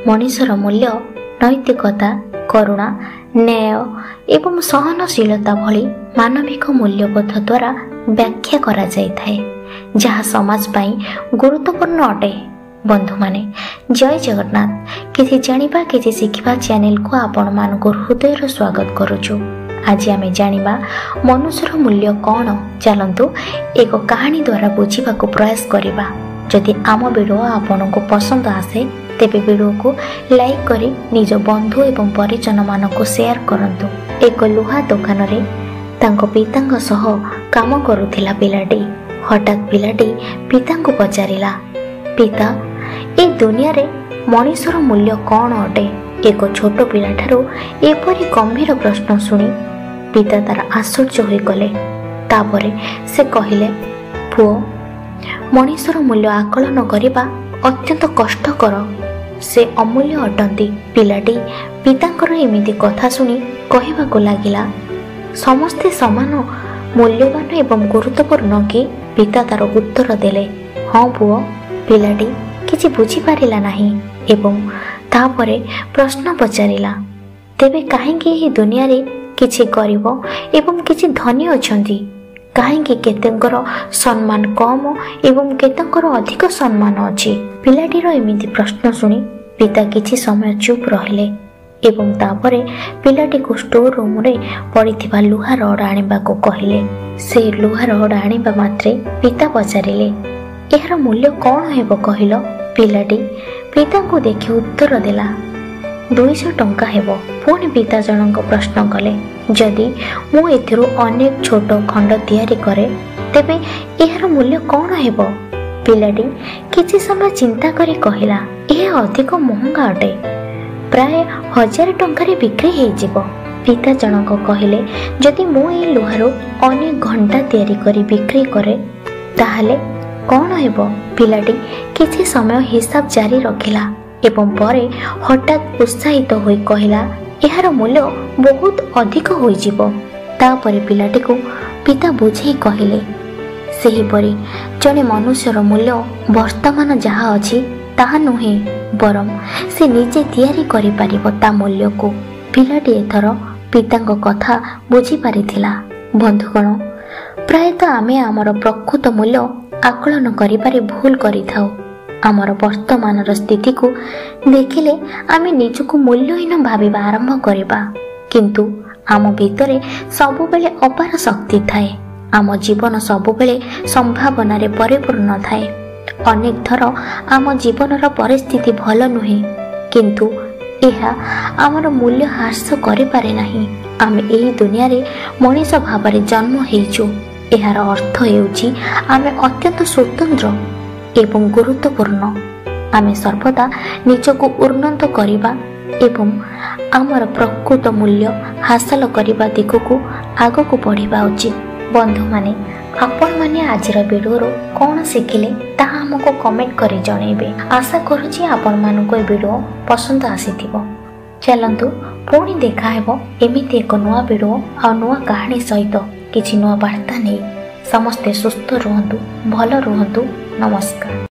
मनुष्यर मूल्य नैतिकता, करुणा, न्याय एवं सहनशीलता भली मानविक मूल्यबोध द्वारा व्याख्या करा जाए जहाँ समाज पाई गुरुत्वपूर्ण अटे। बंधु माने जय जगन्नाथ। किसी जानिबा किसी शिखिबा चैनल को आपण मानक हृदय स्वागत करुचु। आज आमे जानिबा मनुष्यर मूल्य कौन। चलंतु एक कहानी द्वारा बुझीबा को प्रयास करिबा। जदि आम वीडियो आपन को पसंद आसे तेबे वीडियो को लाइक करी निज बंधु एवं परिजन मानक शेयर करंतु। एक लुहा दुकान रे तांको पितांग सह काम करुथिला पिलाटी। हठात पिलाटी पितांको पचारिला, पिता ए दुनिया रे मनुष्यर मूल्य कौन अटे। एक छोट पिला ठारू एपरि गंभीर प्रश्न सुनी पिता तार आश्चर्य होई गले। तापरे से कहिले, पुओ मनुष्यर मूल्य आकलन करिबा अत्यंत कष्टकर, से अमूल्य अटंती। पिलाटी पितांकर एमिति कथा सुनी कहिबाको लागिला, समस्ते समान मूल्यवान एवं गुरुत्वपूर्ण कि। पिता तार उत्तर देले, हाँ पुओ। पिलाटी किछि बुझी पारिला नाही एवं तापरे प्रश्न पचारिला, तेबे काहेकि एही दुनिया रे किछि गरीब एवं किछि धनी अछंती। काहेकि केतेंकर सम्मान कम एवं केतेंकर अधिक सम्मान अछि। पिलाटीर एमिति प्रश्न सुनी पिता किछि समय चुप रहिले एवं तापरे पिलाटी को स्टोर रूम रे पड़िथिबा लुहा रड आनिबा को कहिले। से लुहा रड आनिबा मात्रे पिता पचारिले, एहार मूल्य कौन हेबो कहिलो। पिलाटी पिता को देखि उत्तर देला, 200 टंका हेबो। पुणी पिता जनक प्रश्न कले, जदि मु एथिरु अनेक छोट खंड तैयारी करे तेबे एहार मूल्य कौन हेबो। पिलाटी किछि समय चिंता करी कहिला, एहा अधिक महंगा अटे, प्राय 1000 टंका बिक्री हो जिवो। पिता जनक कहिले, जदि मु ए लुहारू अनेक घंटा तैयारी करी बिक्री करे ताहले कौन हेबो। पिलाटी किछि समय हिसाब जारी रखिला एवं परे हठात उत्साहित होई कहिला, एहार मूल्य बहुत अधिक होई जिवो। तापरे पिलाटी को पिता बुझेई कहिले, सेही परी जने मनुष्यर मूल्य वर्तमान जहा अछि ताहा नुहे, बरम से निजे तैयारी करि पारिबो ता मूल्य को। पिलाटी एथर पितांक कथा बुझी पारिथिला। बंधुगण, प्रायतः आमे आमर प्रकृत मूल्य आकलन करिबारे भूल करिथाउ। आमर वर्तमान स्थिति को देखिले आमे निजको मूल्यहीन भाविबा आरंभ करिबा, किंतु आम भितरे सबुबेले अपार शक्ति थाए। आम जीवन सबुबेले संभावना रे परिपूर्ण थाए। अनेक थर आम जीवनर परिस्थिति भल नुहे, किंतु एहा आमर मूल्य ह्रास करि पारे नाही। आमे एही दुनिया रे मनुष्य भाबरे जन्म हेइछु। एहार अर्थ हेउछि आमे अत्यंत स्वतंत्र एवं गुरुत्वपूर्ण। आमे सर्वदा निजको उन्नत करिबा एवं आमर प्रकृत मूल्य हासिल करिबा दिगको आगको बढ़िबा उचित। बंधु माने आपण माने आजिर वीडियो रो कोन शिखिले ताहा हमको कमेंट करी जणैबे। आशा करूची आपण मानको ए वीडियो पसंद आसीथिबो। चलंतु पुणी देखा हेबो एमिति एक नुआ वीडियो आ नुआ कहानी सहित किछि नुआ वार्ता नै। समस्ते सुस्थ रुहंतु, भल रुहंतु। नमस्कार।